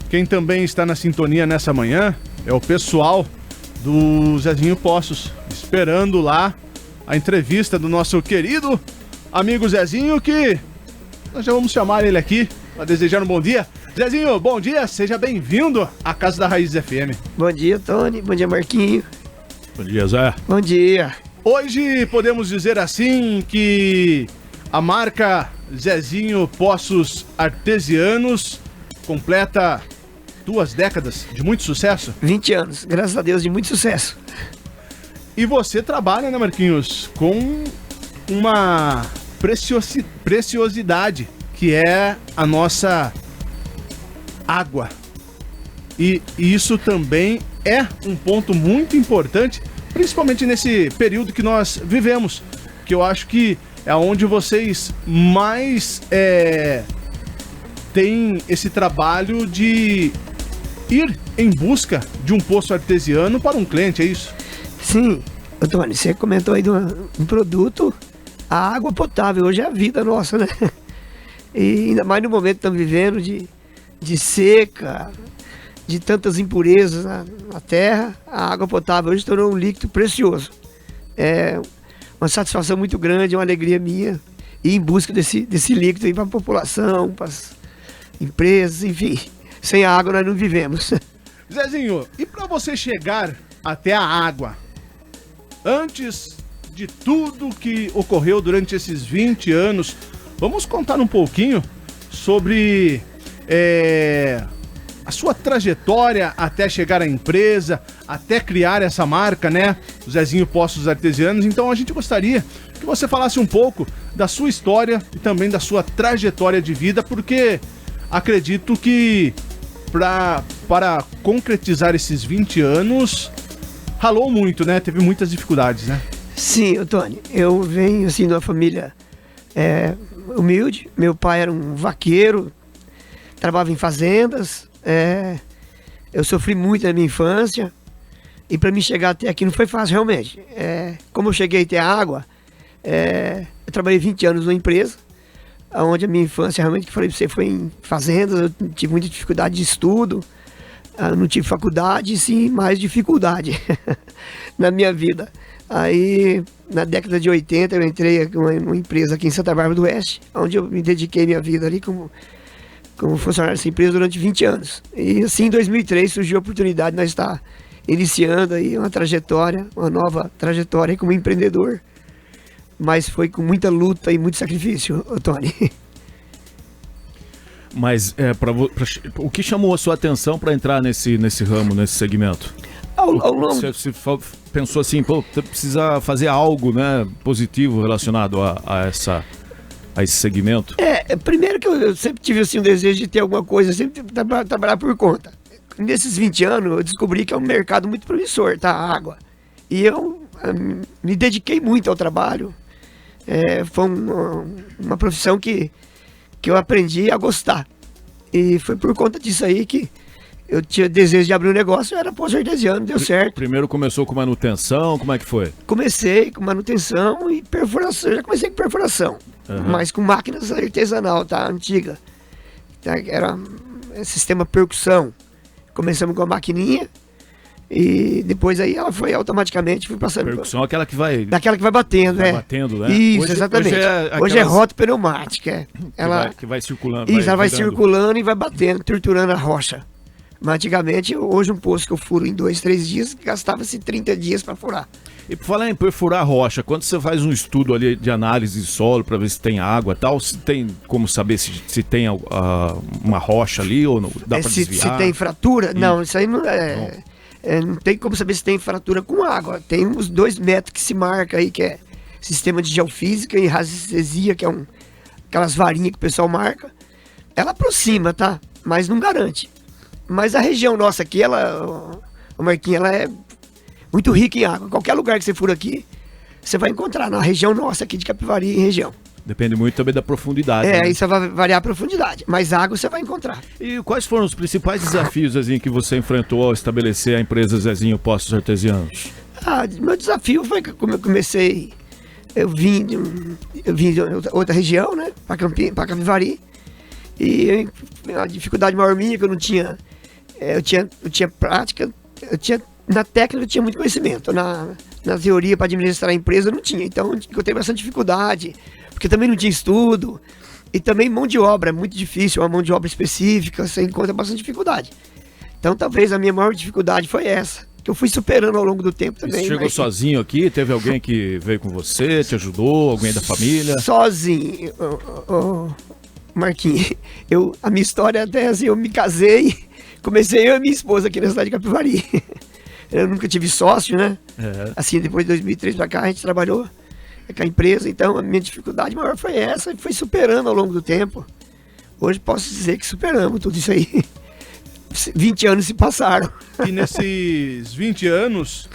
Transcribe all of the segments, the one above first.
Quem também está na sintonia nessa manhã é o pessoal do Zezinho Poços, esperando lá a entrevista do nosso querido amigo Zezinho, que nós já vamos chamar ele aqui para desejar um bom dia. Zezinho, bom dia, seja bem-vindo à Casa da Raiz FM. Bom dia, Tony, bom dia, Marquinho. Bom dia, Zé. Bom dia. Hoje podemos dizer assim que a marca Zezinho Poços Artesianos completa 2 décadas de muito sucesso. 20 anos, graças a Deus, de muito sucesso. E você trabalha, né, Marquinhos, com uma preciosidade, que é a nossa água. E isso também é um ponto muito importante, principalmente nesse período que nós vivemos, que eu acho que é onde vocês mais têm esse trabalho de ir em busca de um poço artesiano para um cliente, é isso? Sim, Antônio, você comentou aí do produto, a água potável, hoje é a vida nossa, né? E ainda mais no momento que estamos vivendo de seca, de tantas impurezas na terra, a água potável hoje tornou um líquido precioso. É uma satisfação muito grande, uma alegria minha, ir em busca desse líquido aí para a população, para as empresas, enfim. Sem a água nós não vivemos. Zezinho, e para você chegar até a água, antes de tudo que ocorreu durante esses 20 anos, vamos contar um pouquinho sobre a sua trajetória até chegar à empresa, até criar essa marca, né? Zezinho Poços Artesianos. Então a gente gostaria que você falasse um pouco da sua história e também da sua trajetória de vida, porque acredito que para concretizar esses 20 anos, ralou muito, né? Teve muitas dificuldades, né? Sim, Tony, eu venho assim de uma família humilde. Meu pai era um vaqueiro, trabalhava em fazendas. Eu sofri muito na minha infância e para mim chegar até aqui não foi fácil realmente. Como eu cheguei até a água, eu trabalhei 20 anos numa empresa, onde a minha infância realmente, que falei pra você, foi em fazendas. Eu tive muita dificuldade de estudo, não tive faculdade, sim, mais dificuldade na minha vida. Aí, na década de 80, eu entrei numa empresa aqui em Santa Bárbara do Oeste, onde eu me dediquei minha vida ali como funcionário dessa empresa durante 20 anos. E assim, em 2003, surgiu a oportunidade de nós estar iniciando aí uma nova trajetória como empreendedor. Mas foi com muita luta e muito sacrifício, Tony. Mas o que chamou a sua atenção para entrar nesse ramo, nesse segmento? Você pensou assim, precisa fazer algo, né, positivo relacionado a esse segmento? Primeiro que eu sempre tive assim, um desejo de ter alguma coisa, sempre trabalhar por conta. Nesses 20 anos eu descobri que é um mercado muito promissor, tá? A água. E eu me dediquei muito ao trabalho. Foi uma profissão que eu aprendi a gostar. E foi por conta disso aí que eu tinha desejo de abrir um negócio. Eu era poço artesiano, deu certo. Primeiro começou com manutenção, como é que foi? Comecei com manutenção e perfuração. Eu já comecei com perfuração, mas com máquinas artesanal, tá? Antiga. Era sistema percussão. Começamos com a maquininha. E depois aí ela foi automaticamente, fui passando. Percussão é aquela que vai... Daquela que vai batendo, vai batendo, né? Isso, exatamente. Hoje é rotopneumática. Que vai circulando. Isso, ela vai circulando e vai batendo, triturando a rocha. Mas antigamente, hoje um poço que eu furo em 2, 3 dias, gastava-se 30 dias para furar. E por falar em perfurar a rocha, quando você faz um estudo ali de análise de solo para ver se tem água e tal, se tem como saber se tem uma rocha ali ou não? Dá para desviar? Se tem fratura? Não, isso aí não não tem como saber se tem fratura com água. Tem uns 2 métodos que se marca aí, que é sistema de geofísica e radiestesia, que é aquelas varinhas que o pessoal marca. Ela aproxima, tá? Mas não garante. Mas a região nossa aqui, a Marquinha, ela é muito rica em água. Qualquer lugar que você for aqui, você vai encontrar na região nossa aqui de Capivari e região. Depende muito também da profundidade. Né? Isso vai variar a profundidade, mas água você vai encontrar. E quais foram os principais desafios, Zezinho, que você enfrentou ao estabelecer a empresa Zezinho Poços Artesianos? Meu desafio foi que eu comecei, eu vim de outra região, né, para Capivari, e a dificuldade maior minha é que eu não tinha eu tinha prática, na técnica eu tinha muito conhecimento, na teoria para administrar a empresa eu não tinha, então eu encontrei bastante dificuldade, porque também não tinha estudo, e também mão de obra é muito difícil, uma mão de obra específica, você encontra bastante dificuldade. Então talvez a minha maior dificuldade foi essa, que eu fui superando ao longo do tempo também. Você chegou sozinho aqui? Teve alguém que veio com você, te ajudou? Alguém da família? Sozinho, Marquinhos. A minha história até assim, eu me casei, comecei eu e minha esposa aqui na cidade de Capivari. Eu nunca tive sócio, né? Assim, depois de 2003 pra cá, a gente trabalhou com a empresa, então a minha dificuldade maior foi essa, e foi superando ao longo do tempo. Hoje posso dizer que superamos tudo isso aí. 20 anos se passaram. E nesses 20 anos,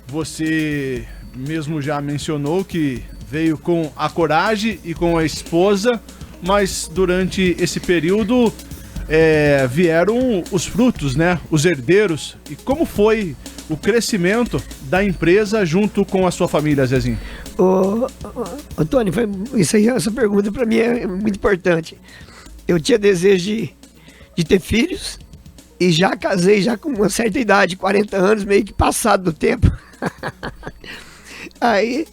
você mesmo já mencionou que veio com a coragem e com a esposa, mas durante esse período vieram os frutos, né? Os herdeiros. E como foi o crescimento da empresa junto com a sua família, Zezinho? Ô Tony, essa pergunta para mim é muito importante. Eu tinha desejo de ter filhos e já casei já com uma certa idade, 40 anos, meio que passado do tempo. Aí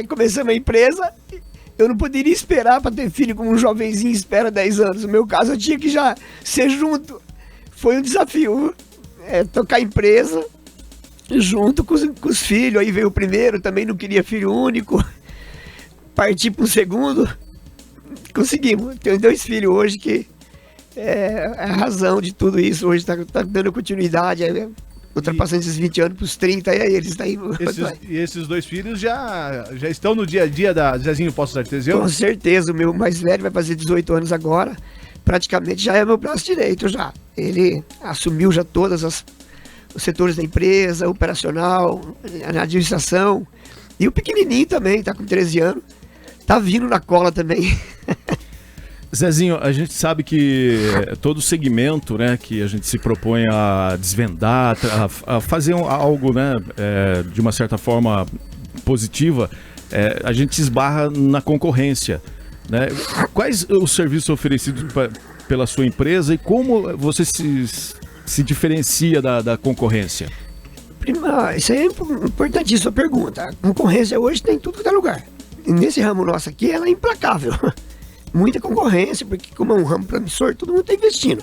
começamos a empresa. Eu não poderia esperar para ter filho como um jovenzinho espera 10 anos. No meu caso, eu tinha que já ser junto. Foi um desafio, tocar a empresa junto com os filhos. Aí veio o primeiro, também não queria filho único. Parti para o segundo. Conseguimos. Tenho 2 filhos hoje que é a razão de tudo isso. Hoje está dando continuidade. Ultrapassando esses 20 anos para os 30, e aí eles daí. E esses 2 filhos já estão no dia a dia da Zezinho Poços Artesianos? Com certeza, o meu mais velho vai fazer 18 anos agora, praticamente já é meu braço direito já. Ele assumiu já todos os setores da empresa, operacional, na administração, e o pequenininho também, tá com 13 anos, tá vindo na cola também. Zezinho, a gente sabe que todo segmento, né, que a gente se propõe a desvendar, a fazer algo, né, de uma certa forma positiva, a gente esbarra na concorrência, né? Quais os serviços oferecidos pela sua empresa e como você se diferencia da concorrência? Isso aí é importantíssima pergunta. A concorrência hoje tem em tudo que é lugar. E nesse ramo nosso aqui, ela é implacável. Muita concorrência, porque como é um ramo promissor, todo mundo está investindo.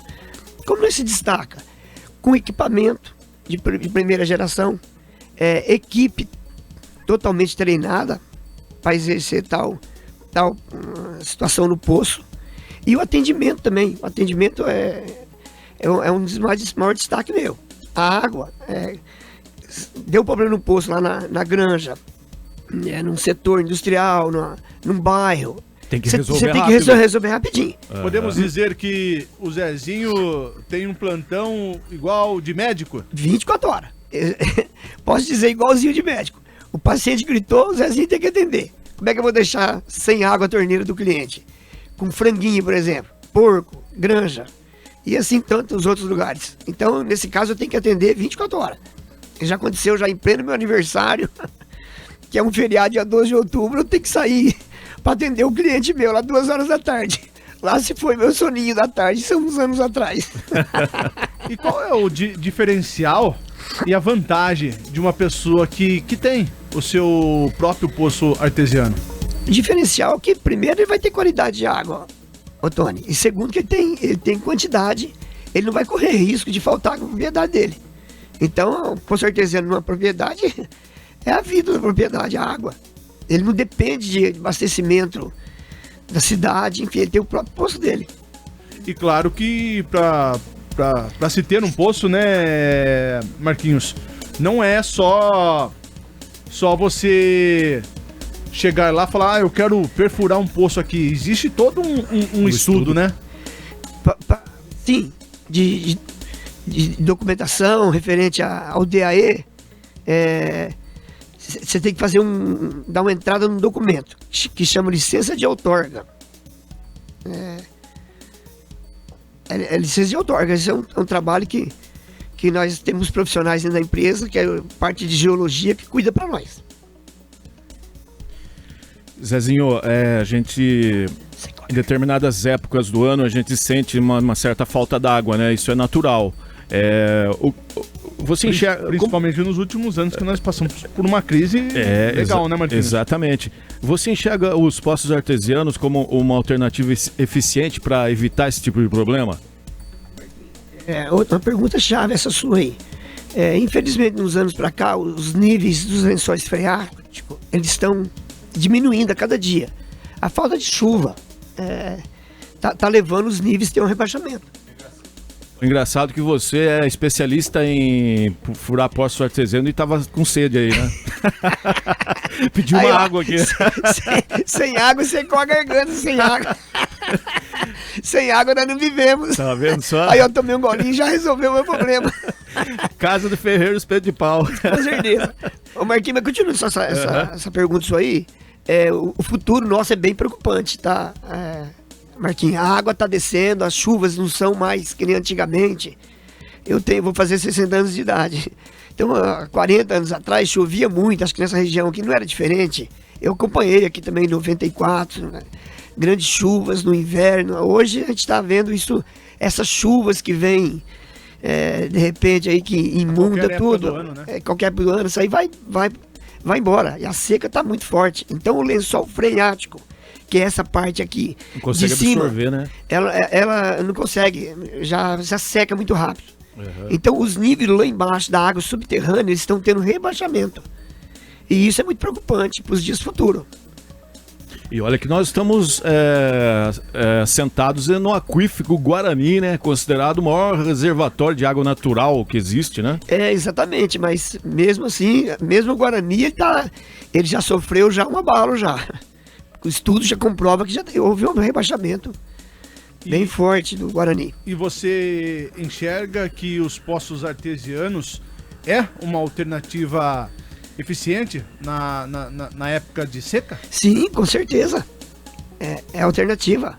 Como não se destaca? Com equipamento de primeira geração, equipe totalmente treinada para exercer tal situação no poço, e o atendimento também. O atendimento é um dos maiores destaques meu. A água, deu problema no poço lá na granja, num setor industrial, num bairro. Tem que resolver Você tem que resolver rapidinho. Podemos dizer que o Zezinho tem um plantão igual de médico? 24 horas. Posso dizer igualzinho de médico. O paciente gritou, o Zezinho tem que atender. Como é que eu vou deixar sem água a torneira do cliente? Com franguinho, por exemplo, porco, granja, e assim tantos outros lugares. Então, nesse caso, eu tenho que atender 24 horas. Já aconteceu já em pleno meu aniversário, que é um feriado dia 12 de outubro, eu tenho que sair para atender o cliente meu lá 2 horas da tarde. Lá se foi meu soninho da tarde, são uns anos atrás. E qual é o diferencial e a vantagem de uma pessoa que tem o seu próprio poço artesiano? O diferencial é que, primeiro, ele vai ter qualidade de água, ô Tony. E segundo, que ele tem quantidade, ele não vai correr risco de faltar a propriedade dele. Então, o poço artesiano numa propriedade é a vida da propriedade, a água. Ele não depende de abastecimento da cidade, enfim, ele tem o próprio poço dele. E claro que para se ter um poço, né, Marquinhos, não é só você chegar lá e falar, eu quero perfurar um poço aqui. Existe todo um estudo, né? Sim, de documentação referente ao DAE, você tem que fazer dar uma entrada num documento que chama licença de outorga. Licença de outorga. Esse é um trabalho que nós temos profissionais dentro da empresa, que é parte de geologia, que cuida para nós. Zezinho, a gente Em determinadas épocas do ano a gente sente uma certa falta d'água, né? Isso é natural. Você enxerga... Principalmente nos últimos anos que nós passamos por uma crise legal, né, Martins? Exatamente. Você enxerga os poços artesianos como uma alternativa eficiente para evitar esse tipo de problema? Outra pergunta chave essa sua aí. Infelizmente, nos anos para cá, os níveis dos lençóis freáticos, eles estão diminuindo a cada dia. A falta de chuva tá levando os níveis a ter um rebaixamento. Engraçado que você é especialista em furar poços artesianos e tava com sede aí, né? Pediu uma água aqui. Sem água, secou a garganta, sem água. Sem água nós não vivemos. Tá vendo só? Aí eu tomei um golinho e já resolveu o meu problema. Casa do Ferreiro, espeto de pau. Com certeza. Ô Marquinhos, mas continua só essa pergunta sua aí. O futuro nosso é bem preocupante, tá? Marquinhos, a água tá descendo, as chuvas não são mais que nem antigamente. Vou fazer 60 anos de idade. Então, há 40 anos atrás chovia muito, acho que nessa região aqui não era diferente. Eu acompanhei aqui também em 94, né? Grandes chuvas no inverno. Hoje a gente está vendo isso, essas chuvas que vêm de repente aí que imunda tudo. Do ano, né? Qualquer época do ano, isso aí vai embora. E a seca está muito forte. Então o lençol freático, que é essa parte aqui não consegue de cima, absorver, né? Ela não consegue, já seca muito rápido. Uhum. Então os níveis lá embaixo da água subterrânea eles estão tendo rebaixamento. E isso é muito preocupante para os dias futuros. E olha que nós estamos sentados no aquífero Guarani, né? Considerado o maior reservatório de água natural que existe, né? Exatamente, mas mesmo assim, mesmo o Guarani, ele já sofreu um abalo já. O estudo já comprova que já houve um rebaixamento bem forte do Guarani. E você enxerga que os poços artesianos é uma alternativa eficiente na época de seca? Sim, com certeza. É alternativa.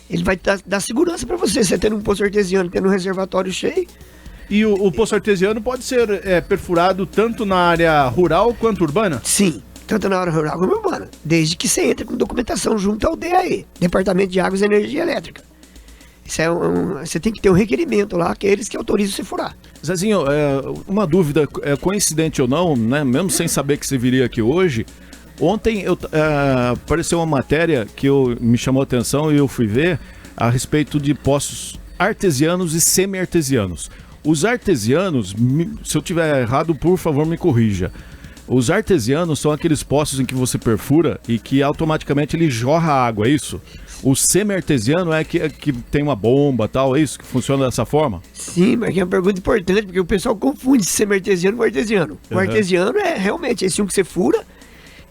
Ele vai dar segurança para você tendo um poço artesiano, tendo um reservatório cheio. E o poço artesiano pode ser perfurado tanto na área rural quanto urbana? Sim, tanto na área rural como urbana. Desde que você entre com documentação junto ao DAE, Departamento de Águas e Energia Elétrica. Isso você tem que ter um requerimento lá, que é eles que autorizam você furar. Zezinho, uma dúvida, coincidente ou não, né? Mesmo sem saber que você viria aqui hoje, ontem apareceu uma matéria que me chamou a atenção e eu fui ver a respeito de poços artesianos e semi-artesianos. Os artesianos, se eu tiver errado, por favor me corrija. Os artesianos são aqueles poços em que você perfura e que automaticamente ele jorra água, é isso? O semi-artesiano é que tem uma bomba e tal, é isso? Que funciona dessa forma? Sim, mas é uma pergunta importante, porque o pessoal confunde semi-artesiano com artesiano. O artesiano é realmente esse que você fura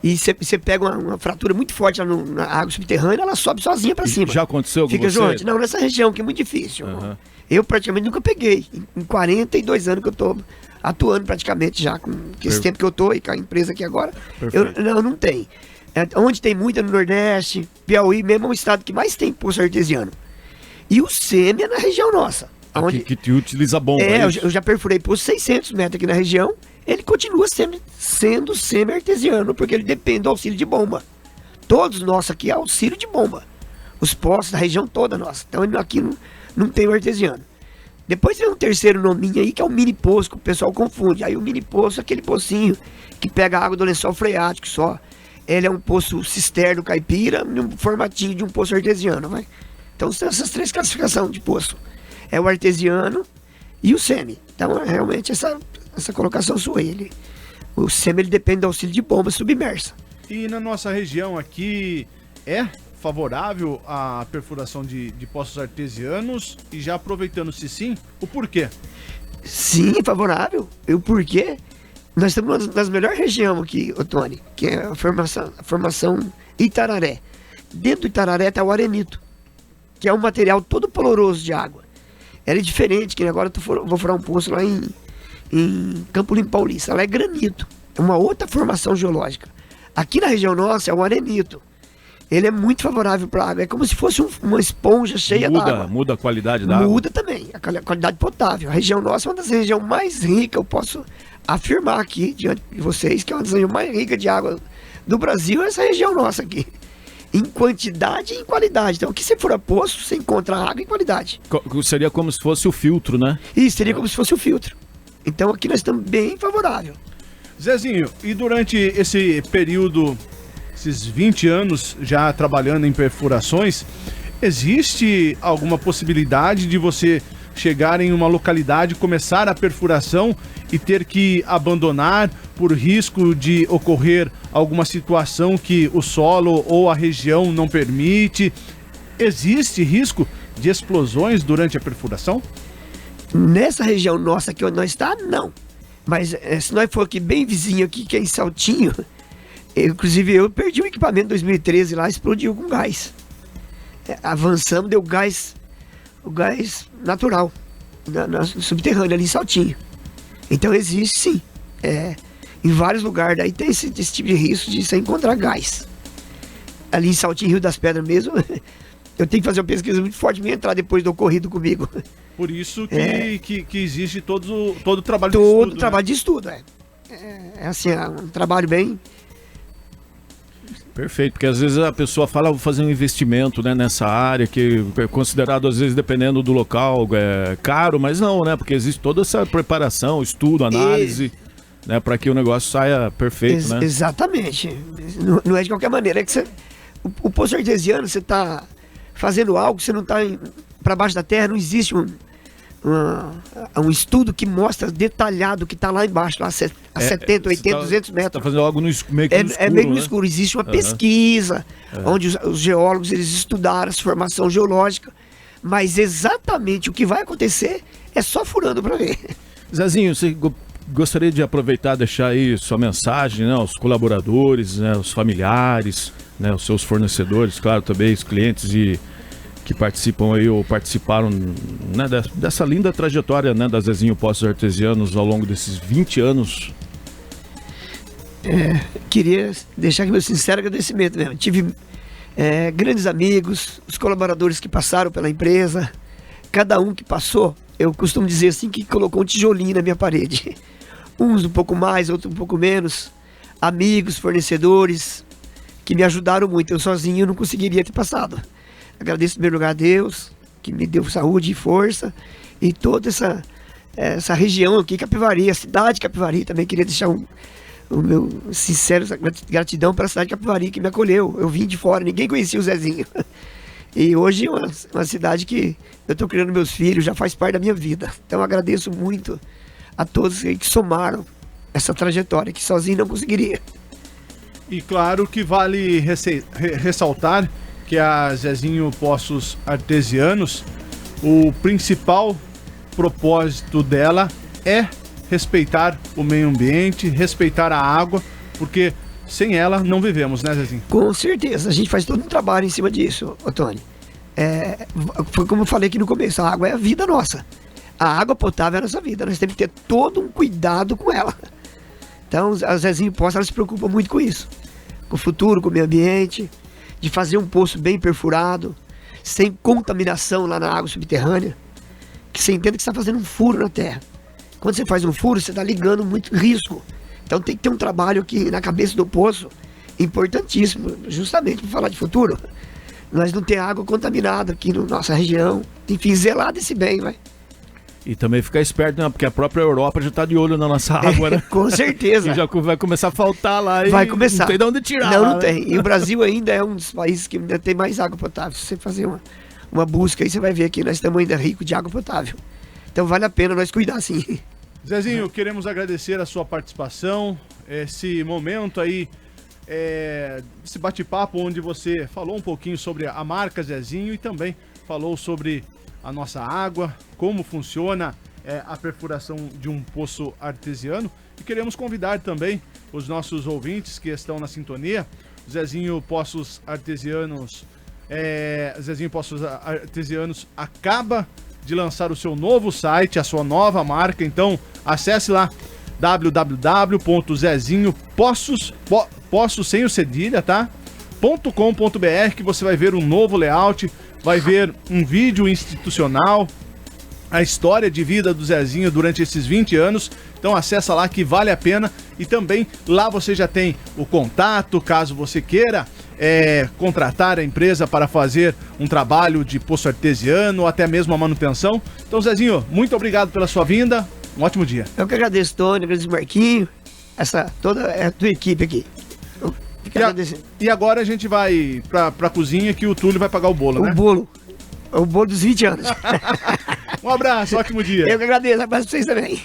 e você pega uma fratura muito forte na água subterrânea, ela sobe sozinha para cima. Já aconteceu com Fica você? Jorge, não, nessa região que é muito difícil. Eu praticamente nunca peguei. Em 42 anos que eu tô atuando praticamente já, com esse tempo que eu tô e com a empresa aqui agora, não tem. Onde tem muita no Nordeste, Piauí mesmo é o estado que mais tem poço artesiano. E o semi é na região nossa. Que te utiliza bomba. Eu já perfurei poço 600 metros aqui na região, ele continua sendo semi-artesiano, porque ele depende do auxílio de bomba. Todos nós aqui é auxílio de bomba. Os poços da região toda nossa. Então aqui não tem o artesiano. Depois tem um terceiro nominho aí, que é o mini poço, que o pessoal confunde. Aí o mini poço é aquele pocinho que pega a água do lençol freático só. Ele é um poço cisterno caipira, no formatinho de um poço artesiano, vai. Então são essas três classificações de poço. É o artesiano e o semi. Então é realmente essa colocação sua aí. O semi ele depende do auxílio de bomba submersa. E na nossa região aqui é favorável à perfuração de poços artesianos? E já aproveitando-se sim, o porquê? Sim, é favorável. E o porquê? Nós estamos nas melhores regiões aqui, Tony, que é a formação Itararé. Dentro do Itararé está o arenito, que é um material todo poloroso de água. Ela é diferente, que agora eu vou furar um poço lá em Campo Limpo Paulista. Ela é granito, é uma outra formação geológica. Aqui na região nossa é o arenito. Ele é muito favorável para a água, é como se fosse uma esponja cheia d'água. Muda a qualidade da água? Muda também, a qualidade potável. A região nossa é uma das regiões mais ricas, eu posso afirmar aqui diante de vocês que é uma das regiões mais ricas de água do Brasil, essa região nossa aqui. em quantidade e em qualidade. Então, aqui você for a poço, você encontra água em qualidade. Seria como se fosse o filtro, né? Isso, seria como se fosse o filtro. Então, aqui nós estamos bem favorável. Zezinho, e durante esse período, esses 20 anos já trabalhando em perfurações, existe alguma possibilidade de você chegar em uma localidade, começar a perfuração e ter que abandonar por risco de ocorrer alguma situação que o solo ou a região não permite? Existe risco de explosões durante a perfuração? Nessa região nossa que nós está, não. Mas se nós for aqui bem vizinho aqui, que é em Saltinho, inclusive eu perdi o equipamento em 2013 lá, explodiu com gás. Avançamos, deu gás, o gás natural, no subterrâneo ali em Saltinho. Então existe sim, em vários lugares daí tem esse tipo de risco de você encontrar gás. Ali em Saltinho, Rio das Pedras mesmo, eu tenho que fazer uma pesquisa muito forte para entrar depois do ocorrido comigo. Por isso que existe todo o trabalho de estudo. Todo o trabalho de estudo, assim, é um trabalho bem... Perfeito, porque às vezes a pessoa fala, vou fazer um investimento, né, nessa área, que é considerado, às vezes, dependendo do local, caro, mas não, né? Porque existe toda essa preparação, estudo, análise, né, para que o negócio saia perfeito, né? Exatamente. Não é de qualquer maneira. É que o poço artesiano, você está fazendo algo, você não está para baixo da terra, não existe um estudo que mostra detalhado o que está lá embaixo, lá a 70, 80, 200 metros. Está fazendo algo meio que no escuro, é meio no escuro. Existe uma pesquisa onde os geólogos eles estudaram essa formação geológica, mas exatamente o que vai acontecer é só furando para ver. Zezinho, você gostaria de aproveitar e deixar aí sua mensagem, né, aos colaboradores, né, aos familiares, né, os seus fornecedores, claro, também os clientes que participam aí ou participaram, né, dessa linda trajetória, né, da Zezinho Poços Artesianos ao longo desses 20 anos? Queria deixar aqui meu sincero agradecimento mesmo. Tive grandes amigos, os colaboradores que passaram pela empresa, cada um que passou, eu costumo dizer assim, que colocou um tijolinho na minha parede. Uns um pouco mais, outros um pouco menos. Amigos, fornecedores, que me ajudaram muito. Eu sozinho não conseguiria ter passado. Agradeço em primeiro lugar a Deus, que me deu saúde e força, e toda essa região aqui, Capivari, a cidade de Capivari, também queria deixar o meu sincero gratidão para a cidade de Capivari, que me acolheu. Eu vim de fora, ninguém conhecia o Zezinho. E hoje é uma cidade que eu estou criando meus filhos, já faz parte da minha vida. Então agradeço muito a todos que somaram essa trajetória, que sozinho não conseguiria. E claro que vale ressaltar que a Zezinho Poços Artesianos, o principal propósito dela é respeitar o meio ambiente, respeitar a água, porque sem ela não vivemos, né, Zezinho? Com certeza, a gente faz todo um trabalho em cima disso, Otônio. Foi como eu falei aqui no começo, a água é a vida nossa. A água potável é a nossa vida, nós temos que ter todo um cuidado com ela. Então, a Zezinho Poços, ela se preocupa muito com isso, com o futuro, com o meio ambiente, de fazer um poço bem perfurado, sem contaminação lá na água subterrânea, que você entenda que você está fazendo um furo na terra. Quando você faz um furo, você está ligando muito risco. Então tem que ter um trabalho aqui na cabeça do poço, importantíssimo, justamente para falar de futuro. Nós não temos água contaminada aqui na nossa região, enfim, zelar desse bem, vai. E também ficar esperto, né? Porque a própria Europa já está de olho na nossa água, né? Com certeza. E já vai começar a faltar lá. Vai começar. Não tem de onde tirar. Não tem. E o Brasil ainda é um dos países que ainda tem mais água potável. Se você fazer uma busca aí, você vai ver que nós estamos ainda ricos de água potável. Então vale a pena nós cuidar, sim. Zezinho, queremos agradecer a sua participação, esse momento aí, esse bate-papo onde você falou um pouquinho sobre a marca Zezinho e também falou sobre a nossa água, como funciona a perfuração de um poço artesiano. E queremos convidar também os nossos ouvintes que estão na sintonia. Zezinho Poços Artesianos, Zezinho Poços Artesianos acaba de lançar o seu novo site, a sua nova marca. Então acesse lá www.zezinhopoços, poços sem o cedilha, tá? .com.br, que você vai ver um novo layout, vai ver um vídeo institucional, a história de vida do Zezinho durante esses 20 anos. Então acessa lá que vale a pena. E também lá você já tem o contato, caso você queira contratar a empresa para fazer um trabalho de poço artesiano ou até mesmo a manutenção. Então, Zezinho, muito obrigado pela sua vinda. Um ótimo dia. Eu que agradeço, Tony, agradeço Marquinho, toda a tua equipe aqui. E agora a gente vai pra cozinha que o Túlio vai pagar o bolo, né? O bolo dos 20 anos. Um abraço, ótimo dia. Eu que agradeço, abraço pra vocês também.